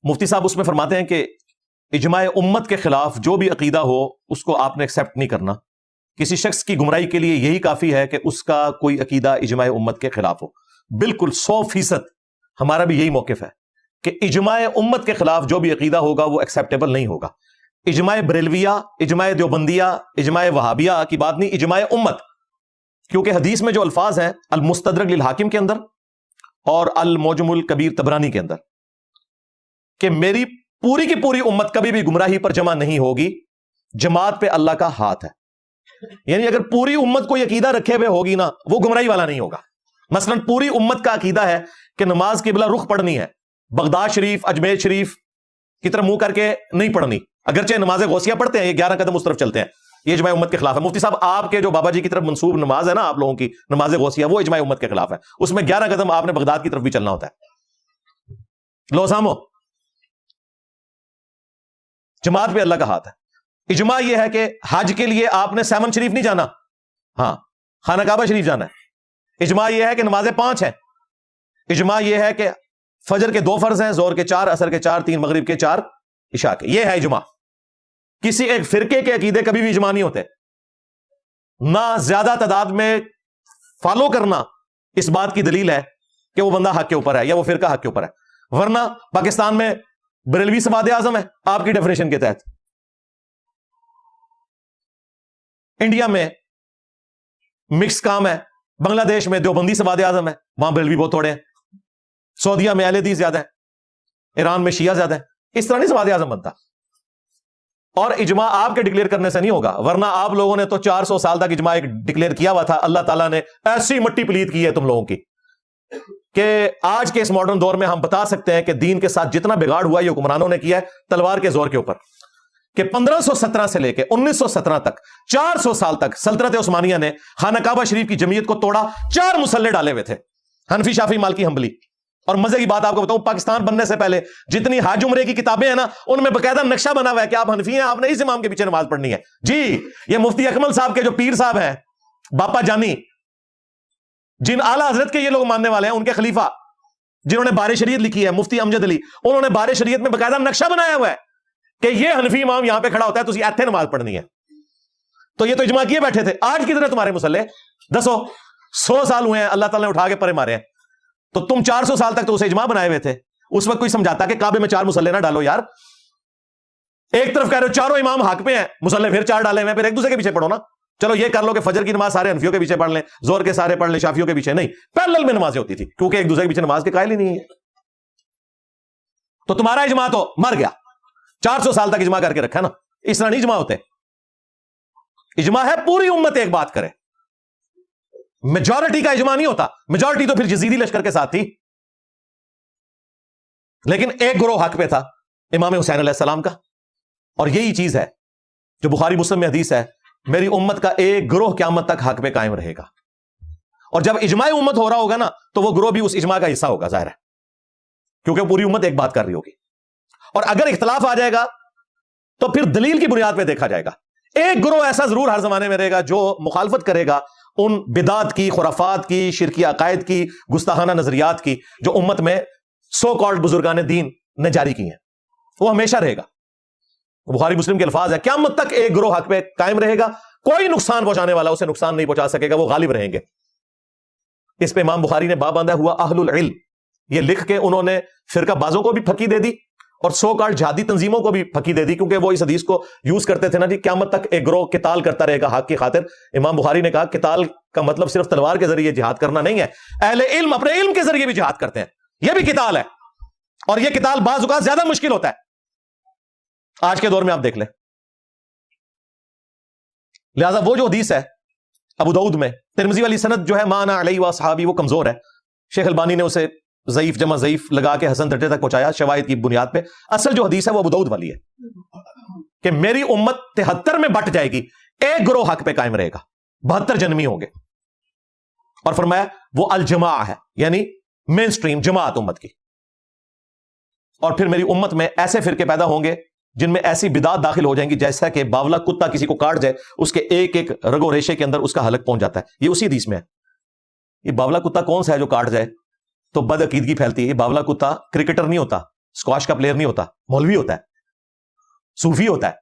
مفتی صاحب اس میں فرماتے ہیں کہ اجماع امت کے خلاف جو بھی عقیدہ ہو اس کو آپ نے ایکسیپٹ نہیں کرنا. کسی شخص کی گمراہی کے لیے یہی کافی ہے کہ اس کا کوئی عقیدہ اجماع امت کے خلاف ہو. بالکل 100% ہمارا بھی یہی موقف ہے کہ اجماع امت کے خلاف جو بھی عقیدہ ہوگا وہ ایکسیپٹیبل نہیں ہوگا. اجماع بریلویہ، اجماع دیوبندیہ، اجماع وہابیہ کی بات نہیں، اجماع امت. کیونکہ حدیث میں جو الفاظ ہیں المستدرک للحاکم کے اندر اور المعجم الکبیر طبرانی کے اندر کہ میری پوری کی پوری امت کبھی بھی گمراہی پر جمع نہیں ہوگی، جماعت پہ اللہ کا ہاتھ ہے. یعنی اگر پوری امت کو یہ عقیدہ رکھے ہوئے ہوگی نا وہ گمراہی والا نہیں ہوگا. مثلا پوری امت کا عقیدہ ہے کہ نماز قبلہ رخ پڑھنی ہے، بغداد شریف اجمیر شریف کی طرف منہ کر کے نہیں پڑھنی، اگرچہ نماز غوثیہ پڑھتے ہیں، یہ 11 قدم اس طرف چلتے ہیں، یہ اجماع امت کے خلاف ہے. مفتی صاحب آپ کے جو بابا جی کی طرف منسوب نماز ہے نا آپ لوگوں کی نماز غوثیہ، وہ اجماع امت کے خلاف ہے. اس میں 11 قدم آپ نے بغداد کی طرف بھی چلنا ہوتا ہے. لو سامو، جماعت پہ اللہ کا ہاتھ ہے. اجماع یہ ہے کہ حج کے لیے آپ نے 7 شریف نہیں جانا، ہاں خانہ کعبہ شریف جانا ہے. اجماع یہ ہے کہ نمازیں 5 ہیں. اجماع یہ ہے کہ فجر کے 2 فرض ہیں، ظہر کے 4، عصر کے 4، 3 مغرب کے 4، عشاء کے. یہ ہے اجماع. کسی ایک فرقے کے عقیدے کبھی بھی اجماع نہیں ہوتے. نہ زیادہ تعداد میں فالو کرنا اس بات کی دلیل ہے کہ وہ بندہ حق کے اوپر ہے یا وہ فرقہ حق کے اوپر ہے. ورنہ پاکستان میں بریلوی سواد اعظم ہے آپ کی ڈیفینیشن کے تحت، انڈیا میں مکس کام ہے، بنگلہ دیش میں دیوبندی سواد اعظم ہے، وہاں بریلوی بہت تھوڑے ہیں، سعودیہ میں اہل حدیث زیادہ ہے، ایران میں شیعہ زیادہ ہے. اس طرح نہیں سواد اعظم بنتا. اور اجماع آپ کے ڈکلیئر کرنے سے نہیں ہوگا، ورنہ آپ لوگوں نے تو 400 سال تک اجماع ڈکلیئر کیا ہوا تھا. اللہ تعالیٰ نے ایسی مٹی پلید کی ہے تم لوگوں کی کہ آج کے اس ماڈرن دور میں ہم بتا سکتے ہیں کہ دین کے ساتھ جتنا بگاڑ ہوا یہ حکمرانوں نے کیا ہے تلوار کے زور کے اوپر. کہ 1517 سے لے کے 1917 تک 400 سال تک سلطنت عثمانیہ نے خانہ کعبہ شریف کی جمعیت کو توڑا. 4 مسلح ڈالے ہوئے تھے، حنفی، شافعی، مالکی، حنبلی. اور مزے کی بات آپ کو بتاؤں، پاکستان بننے سے پہلے جتنی حج عمرے کی کتابیں ہیں نا ان میں باقاعدہ نقشہ بنا ہوا ہے کہ آپ حنفی ہیں، آپ نے اس امام کے پیچھے نماز پڑھنی ہے. جی یہ مفتی اکمل صاحب کے جو پیر صاحب ہیں باپا جانی، جن اعلیٰ حضرت کے یہ لوگ ماننے والے ہیں، ان کے خلیفہ جنہوں نے بار شریعت لکھی ہے مفتی امجد علی، انہوں نے بار شریعت میں باقاعدہ نقشہ بنایا ہوا ہے کہ یہ حنفی امام یہاں پہ کھڑا ہوتا ہے تو ایتھے نماز پڑھنی ہے. تو یہ تو اجماع کیے بیٹھے تھے. آج کی طرح تمہارے مسلح 100 سال ہوئے ہیں، اللہ تعالیٰ نے اٹھا کے پرے مارے ہیں. تو تم 400 سال تک تو اسے اجماع بنائے ہوئے تھے. اس وقت کوئی سمجھاتا کہ کعبے میں 4 مسلح نہ ڈالو یار. ایک طرف کہہ رہے ہو چاروں امام حق پہ ہیں، مسلح پھر 4 ڈالے ہوئے ہیں، پھر ایک دوسرے کے پیچھے پڑھو نا. چلو یہ کر لو کہ فجر کی نماز سارے حنفیوں کے پیچھے پڑھ لیں، زہر کے سارے پڑھ لیں شافیوں کے پیچھے. نہیں، پیرلل میں نمازیں ہوتی تھی کیونکہ ایک دوسرے کے پیچھے نماز کے قائل ہی نہیں ہے. تو تمہارا اجماع تو مر گیا. 400 سال تک اجماع کر کے رکھا نا. اس طرح نہیں اجماع ہوتے. اجماع ہے پوری امت ایک بات کرے. میجورٹی کا اجماع نہیں ہوتا. میجورٹی تو پھر یزیدی لشکر کے ساتھ تھی، لیکن ایک گروہ حق پہ تھا امام حسین علیہ السلام کا. اور یہی چیز ہے جو بخاری مسلم میں حدیث ہے، میری امت کا ایک گروہ قیامت تک حق پہ قائم رہے گا. اور جب اجماع امت ہو رہا ہوگا نا تو وہ گروہ بھی اس اجماع کا حصہ ہوگا، ظاہر ہے، کیونکہ پوری امت ایک بات کر رہی ہوگی. اور اگر اختلاف آ جائے گا تو پھر دلیل کی بنیاد پہ دیکھا جائے گا. ایک گروہ ایسا ضرور ہر زمانے میں رہے گا جو مخالفت کرے گا ان بدعات کی، خرافات کی، شرکی عقائد کی، گستاخانہ نظریات کی جو امت میں سو کالڈ بزرگان دین نے جاری کی ہیں. وہ ہمیشہ رہے گا. بخاری مسلم کے الفاظ ہے قیامت تک ایک گروہ حق پہ قائم رہے گا، کوئی نقصان پہنچانے والا اسے نقصان نہیں پہنچا سکے گا، وہ غالب رہیں گے. اس پہ امام بخاری نے باب باندھا ہوا اہل العلم، یہ لکھ کے انہوں نے فرقہ بازوں کو بھی پھکی دے دی اور سو کالڈ جہادی تنظیموں کو بھی پھکی دے دی، کیونکہ وہ اس حدیث کو یوز کرتے تھے نا جی قیامت تک ایک گروہ قتال کرتا رہے گا حق کی خاطر. امام بخاری نے کہا قتال کا مطلب صرف تلوار کے ذریعے جہاد کرنا نہیں ہے، اہل علم اپنے علم کے ذریعے بھی جہاد کرتے ہیں، یہ بھی قتال ہے. اور یہ قتال بعض اوقات زیادہ مشکل ہوتا ہے. آج کے دور میں آپ دیکھ لیں. لہذا وہ جو حدیث ہے ابو داؤد میں ترمذی والی سند جو ہے مانا علیہ و صحابی، وہ کمزور ہے. شیخ البانی نے اسے ضعیف جمع ضعیف لگا کے حسن درجے تک پہنچایا شواہد کی بنیاد پہ. اصل جو حدیث ہے وہ ابو داؤد والی ہے کہ میری امت 73 میں بٹ جائے گی، ایک گروہ حق پہ قائم رہے گا، 72 جنمی ہوں گے. اور فرمایا وہ الجماع ہے، یعنی مین سٹریم جماعت امت کی. اور پھر میری امت میں ایسے فرقے پیدا ہوں گے جن میں ایسی بدعات داخل ہو جائیں گی جیسا کہ باولا کتا کسی کو کاٹ جائے اس کے ایک ایک رگ و ریشے کے اندر اس کا حلق پہنچ جاتا ہے. یہ اسی حدیث میں ہے. یہ باولا کتا کون سا ہے جو کاٹ جائے تو بد عقیدگی پھیلتی ہے. یہ باولا کتا کرکٹر نہیں ہوتا، اسکواش کا پلیئر نہیں ہوتا، مولوی ہوتا ہے، صوفی ہوتا ہے،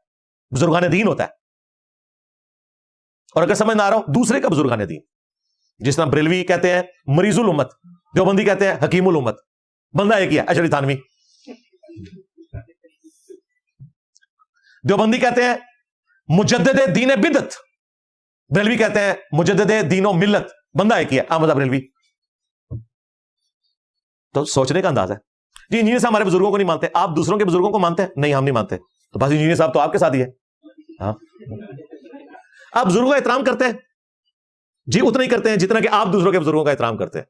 بزرگان دین ہوتا ہے. اور اگر سمجھ نہ آ رہا ہو، دوسرے کا بزرگان دین، جس طرح بریلوی کہتے ہیں مریض الامت، دیوبندی کہتے ہیں حکیم الامت، بندہ ایک ہی ہے اشعری تھانوی. دیوبندی کہتے ہیں مجدد دین بدعت، بریلوی کہتے ہیں مجدد دین و ملت، بندہ ایک ہی ہے احمد بریلوی. تو سوچنے کا انداز ہے. جی انجینئر صاحب ہمارے بزرگوں کو نہیں مانتے، آپ دوسروں کے بزرگوں کو مانتے ہیں؟ نہیں ہم نہیں مانتے. تو بس انجینئر صاحب تو آپ کے ساتھ ہی ہے. ہاں آپ بزرگوں کا احترام کرتے ہیں؟ جی اتنا ہی کرتے ہیں جتنا کہ آپ دوسروں کے بزرگوں کا احترام کرتے ہیں.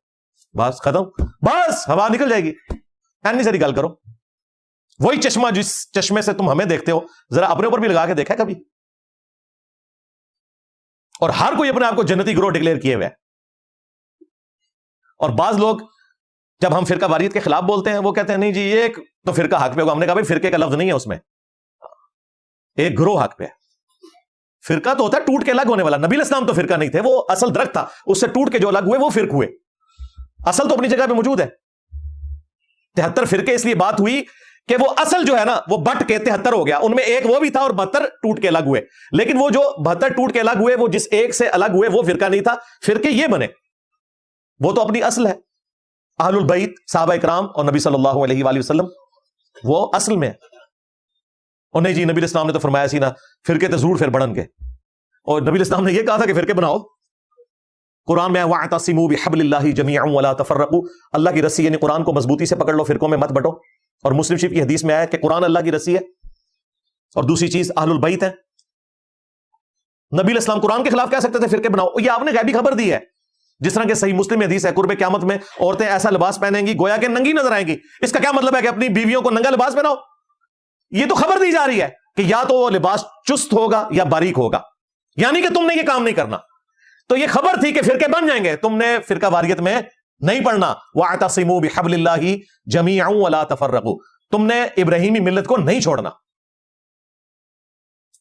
بس ختم، بس ہوا نکل جائے گی. اینی ساری گل کرو. وہی چشمہ جس چشمے سے تم ہمیں دیکھتے ہو، ذرا اپنے اوپر بھی لگا کے دیکھا ہے کبھی؟ اور ہر کوئی اپنے آپ کو جنتی گروہ ڈکلیئر کیے ہوئے ہے. اور بعض لوگ جب ہم فرقہ واریت کے خلاف بولتے ہیں وہ کہتے ہیں نہیں جی یہ ایک تو فرقہ حق پہ ہوگا. ہم نے کہا بھائی فرقے کا لفظ نہیں ہے اس میں، ایک گروہ حق پہ ہے. فرقہ تو ہوتا ہے ٹوٹ کے الگ ہونے والا. نبی الاسلام تو فرقہ نہیں تھے، وہ اصل درخت تھا، اس سے ٹوٹ کے جو الگ ہوئے وہ فرق ہوئے. اصل تو اپنی جگہ پہ موجود ہے. 73 فرقے اس لیے بات ہوئی کہ وہ اصل جو ہے نا وہ بٹ کے 73 ہو گیا. ان میں ایک وہ بھی تھا اور 72 ٹوٹ کے الگ ہوئے. لیکن وہ جو 72 ٹوٹ کے الگ ہوئے وہ جس ایک سے الگ ہوئے وہ فرقہ نہیں تھا. فرقے یہ بنے، وہ تو اپنی اصل ہے. اہل البیت صحابہ اکرام اور نبی صلی اللہ علیہ وآلہ وسلم وہ اصل میں. اور نہیں جی نبی الاسلام نے تو فرمایا سی نا فرقے تو ضرور پھر بڑھن گے. اور نبی الاسلام نے یہ کہا تھا کہ فرقے بناؤ. قرآن میں وَاعْتَصِمُوا بِحَبْلِ اللَّهِ جَمِيعًا وَلَا تَفَرَّقُوا، اللہ کی رسی یعنی قرآن کو مضبوطی سے پکڑ لو، فرقوں میں مت بٹو. اور مسلم شریف کی حدیث میں آیا کہ قرآن اللہ کی رسی ہے. اور دوسری چیز اہل البیت ہے. نبی الاسلام قرآن کے خلاف کہہ سکتے تھے فرقے بناؤ؟ یہ آپ نے غیبی خبر دی ہے. جس طرح کہ صحیح مسلم میں حدیث ہے قرب قیامت میں عورتیں ایسا لباس پہنیں گی گویا کہ ننگی نظر آئیں گی. اس کا کیا مطلب ہے کہ اپنی بیویوں کو ننگا لباس پہناؤ؟ یہ تو خبر دی جا رہی ہے کہ یا تو وہ لباس چست ہوگا یا باریک ہوگا، یعنی کہ تم نے یہ کام نہیں کرنا. تو یہ خبر تھی کہ فرقے بن جائیں گے. تم نے فرقہ واریت میں نہیں پڑھنا. وَاعْتَصِمُوا بِحَبْلِ اللَّهِ جَمِيعًا وَلَا تَفَرَّقُوا، تم نے ابراہیمی ملت کو نہیں چھوڑنا،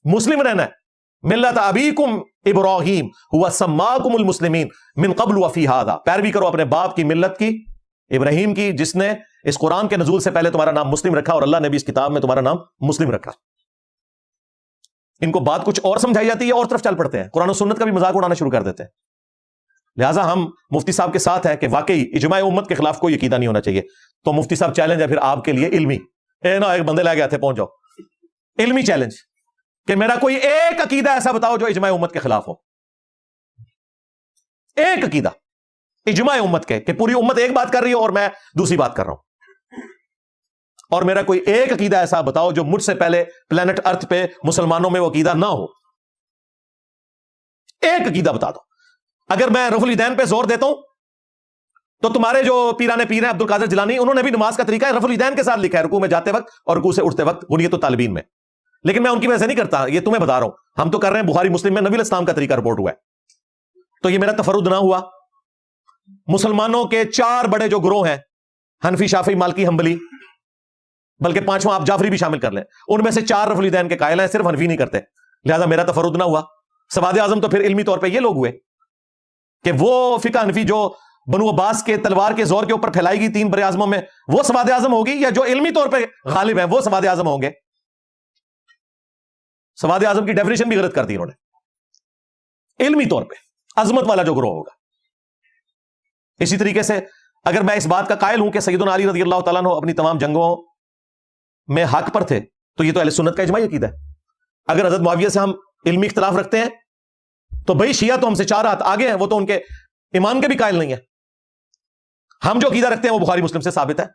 مسلم رہنا ہے. ملت ابیکم ابراہیم هو سماکم المسلمین من قبل وفی ھذا، پیروی کرو اپنے باپ کی ملت کی، ابراہیم کی، جس نے اس قرآن کے نزول سے پہلے تمہارا نام مسلم رکھا اور اللہ نے بھی اس کتاب میں تمہارا نام مسلم رکھا. ان کو بات کچھ اور سمجھائی جاتی ہے اور طرف چل پڑتے ہیں، قرآن و سنت کا بھی مذاق اڑانا شروع کر دیتے ہیں. لہٰذا ہم مفتی صاحب کے ساتھ ہے کہ واقعی اجماع امت کے خلاف کوئی عقیدہ نہیں ہونا چاہیے. تو مفتی صاحب چیلنج ہے پھر آپ کے لیے علمی، ایک بندے لے گئے تھے پہنچ جاؤ، علمی چیلنج کہ میرا کوئی ایک عقیدہ ایسا بتاؤ جو اجماع امت کے خلاف ہو. ایک عقیدہ اجماع امت کے کہ پوری امت ایک بات کر رہی ہو اور میں دوسری بات کر رہا ہوں. اور میرا کوئی ایک عقیدہ ایسا بتاؤ جو مجھ سے پہلے پلانٹ ارتھ پہ مسلمانوں میں وہ عقیدہ نہ ہو. ایک عقیدہ بتا دو. اگر میں رفع الیدین پہ زور دیتا ہوں تو تمہارے جو پیران پیر ہیں عبد القادر جیلانی، انہوں نے بھی نماز کا طریقہ رفع الیدین کے ساتھ لکھا ہے، رکوع میں جاتے وقت اور رکوع سے اٹھتے وقت غنیۃ الطالبین میں. لیکن میں ان کی وجہ سے نہیں کرتا، یہ تمہیں بتا رہا ہوں. ہم تو کر رہے ہیں بخاری مسلم میں نبی الاسلام کا طریقہ رپورٹ ہوا ہے. تو یہ میرا تفرد نہ ہوا. مسلمانوں کے 4 بڑے جو گروہ ہیں، حنفی، شافعی، مالکی، حنبلی، بلکہ 5واں آپ جعفری بھی شامل کر لیں، ان میں سے 4 رفع الیدین کے قائل ہیں، صرف حنفی نہیں کرتے. لہذا میرا تفرد نہ ہوا. سواد اعظم تو پھر علمی طور پہ یہ لوگ ہوئے کہ وہ فقہ حنفی جو بنو عباس کے تلوار کے زور کے اوپر پھیلائی گئی 3 بر اعظموں میں، وہ سواد اعظم ہوگی، یا جو علمی طور پہ غالب ہیں وہ سواد اعظم ہوں گے؟ سواد اعظم کی ڈیفینیشن بھی غلط کر دی انہوں نے. علمی طور پہ عظمت والا جو گروہ ہوگا. اسی طریقے سے اگر میں اس بات کا قائل ہوں کہ سیدنا علی رضی اللہ تعالیٰ عنہ اپنی تمام جنگوں میں حق پر تھے، تو یہ تو اہل سنت کا اجماعی عقیدہ ہے. اگر حضرت معاویہ سے ہم علمی اختلاف رکھتے ہیں تو بھائی شیعہ تو ہم سے 4 ہاتھ آگے ہیں، وہ تو ان کے امام کے بھی قائل نہیں ہے. ہم جو عقیدہ رکھتے ہیں وہ بخاری مسلم سے ثابت ہے.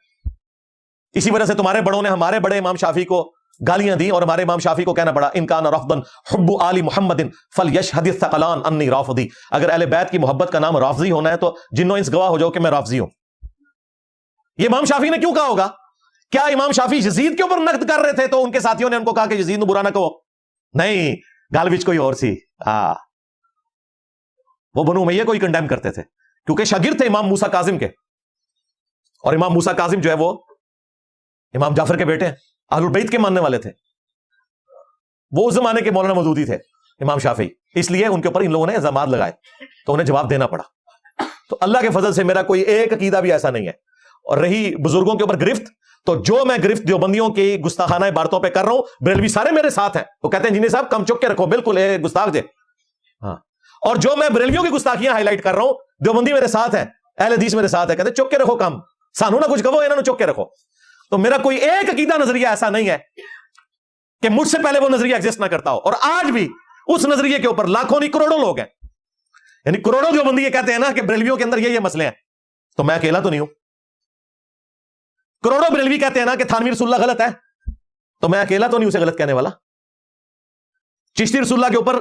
اسی وجہ سے تمہارے بڑوں نے ہمارے بڑے امام شافعی کو گالیاں دی اور ہمارے امام شافعی کو کہنا پڑا ان کان رافضا حب آل محمد فلیشہد الثقلان انی رافضی. اگر اہل بیت کی محبت کا نام رافضی ہونا ہے تو جنوں انس گواہ ہو جاؤ کہ میں رافضی ہوں. یہ امام شافعی نے کیوں کہا ہوگا؟ کیا امام شافعی یزید کے اوپر نقد کر رہے تھے تو ان کے ساتھیوں نے ان کو کہا کہ یزید نو برا نہ کہو؟ نہیں، گال وچ کوئی اور سی. وہ بنو امیہ کو ہی کنڈیم کرتے تھے کیونکہ شاگرد تھے امام موسیٰ کاظم کے، اور امام موسیٰ کاظم جو ہے وہ امام جعفر کے بیٹے ہیں، اہل البیت کے ماننے والے تھے. وہ اس زمانے کے مولانا مودودی تھے امام شافعی، اس لیے ان کے اوپر ان لوگوں نے الزامات لگائے تو انہیں جواب دینا پڑا. تو اللہ کے فضل سے میرا کوئی ایک عقیدہ بھی ایسا نہیں ہے. اور رہی بزرگوں کے اوپر گرفت، تو جو میں گرفت دیوبندیوں کی گستاخانہ عبارتوں پہ کر رہا ہوں، بریلوی سارے میرے ساتھ ہیں. وہ کہتے ہیں انجینئر صاحب کم چک کے رکھو، بالکل گستاخ جے. ہاں، اور جو میں بریلویوں کی گستاخیاں ہائی لائٹ کر رہا ہوں، دیوبندی میرے ساتھ ہیں، اہل حدیث میرے ساتھ ہے، کہتے ہیں چک کے رکھو کام، سانو نہ کچھ کہو، انہوں نے چک کے رکھو. تو میرا کوئی ایک عقیدہ نظریہ ایسا نہیں ہے کہ مجھ سے پہلے وہ نظریہ ایگزسٹ نہ کرتا ہو. اور آج بھی اس نظریے کے اوپر لاکھوں نہیں کروڑوں لوگ ہیں، یعنی کروڑوں دیوبندی یہ کہتے ہیں نا کہ بریلویوں کے اندر یہ مسئلے ہیں. تو میں اکیلا تو نہیں ہوں. کروڑوں بریلوی کہتے ہیں نا کہ تھانوی رسول اللہ غلط ہے، تو میں اکیلا تو نہیں اسے غلط کہنے والا. چشتی رسول اللہ کے اوپر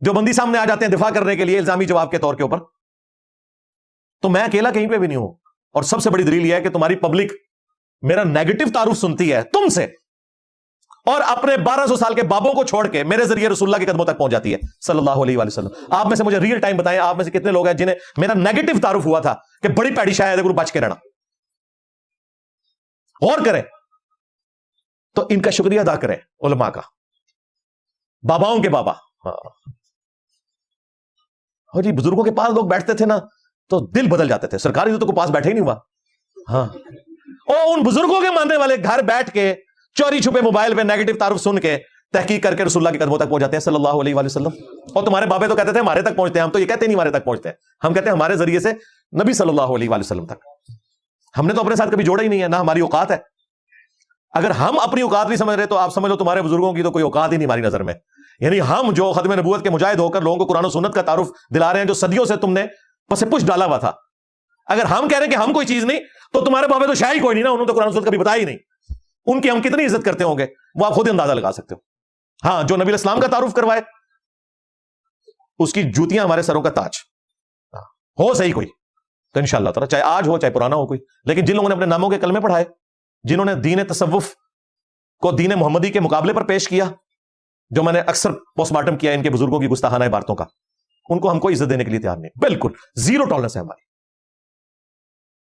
دیوبندی سامنے آ جاتے ہیں دفاع کرنے کے لیے الزامی جواب کے طور کے اوپر، تو میں اکیلا کہیں پہ بھی نہیں ہوں. اور سب سے بڑی دلیل یہ ہے کہ تمہاری پبلک میرا نیگیٹو تعارف سنتی ہے تم سے، اور اپنے 1200 سال کے بابوں کو چھوڑ کے میرے ذریعے رسول اللہ کے قدموں تک پہنچ جاتی ہے صلی اللہ علیہ وآلہ وسلم. آپ میں سے مجھے ریئل ٹائم بتائیں، آپ میں سے کتنے لوگ ہیں جنہیں میرا نیگیٹو تعارف ہوا تھا کہ بڑی پیڑی شاید ہے، بچ کے رہنا. غور کریں تو ان کا شکریہ ادا کریں علماء کا، باباؤں کے بابا. ہاں جی، بزرگوں کے پاس لوگ بیٹھتے تھے نا تو دل بدل جاتے تھے. سرکاری عزتوں کو پاس بیٹھے ہی نہیں ہوا. ہاں، اور ان بزرگوں کے ماننے والے گھر بیٹھ کے چوری چھپے موبائل پہ نیگیٹو تعارف سن کے تحقیق کر کے رسول اللہ کے قدموں تک پہنچ جاتے ہیں صلی اللہ علیہ وآلہ وسلم. اور تمہارے بابے تو کہتے تھے ہمارے تک پہنچتے ہیں، ہم تو یہ کہتے نہیں ہمارے تک پہنچتے ہیں، ہم کہتے ہیں ہمارے ذریعے سے نبی صلی اللہ علیہ وآلہ وسلم تک. ہم نے تو اپنے ساتھ کبھی جوڑا ہی نہیں ہے، نہ ہماری اوقات ہے. اگر ہم اپنی اوقات نہیں سمجھ رہے تو آپ سمجھ لو تمہارے بزرگوں کی تو کوئی اوقات ہی نہیں ہماری نظر میں. یعنی ہم جو ختم نبوت کے مجاہد ہو کر لوگوں کو قرآن و سنت کا تعارف دلا رہے ہیں جو صدیوں سے تم نے پس پش ڈالا ہوا تھا، اگر ہم کہہ رہے ہیں کہ ہم کوئی چیز نہیں تو تمہارے بابے تو شاید کوئی نہیں نا، انہوں نے تو قرآن و سنت کبھی بتایا ہی نہیں. ان کی ہم کتنی عزت کرتے ہوں گے وہ آپ خود اندازہ لگا سکتے ہو. ہاں، جو نبی اسلام کا تعارف کروائے اس کی جوتیاں ہمارے سروں کا تاج ہو صحیح کوئی تو انشاءاللہ تعالی، چاہے آج ہو چاہے پرانا ہو کوئی. لیکن جن لوگوں نے اپنے ناموں کے کلمے پڑھائے، جنہوں نے دین تصوف کو دین محمدی کے مقابلے پر پیش کیا، جو میں نے اکثر پوسٹ مارٹم کیا ان کے بزرگوں کی گستاخانہ عبارتوں کا، ان کو ہم کو عزت دینے کے لیے تیار نہیں. بالکل زیرو ٹالرنس ہے ہماری.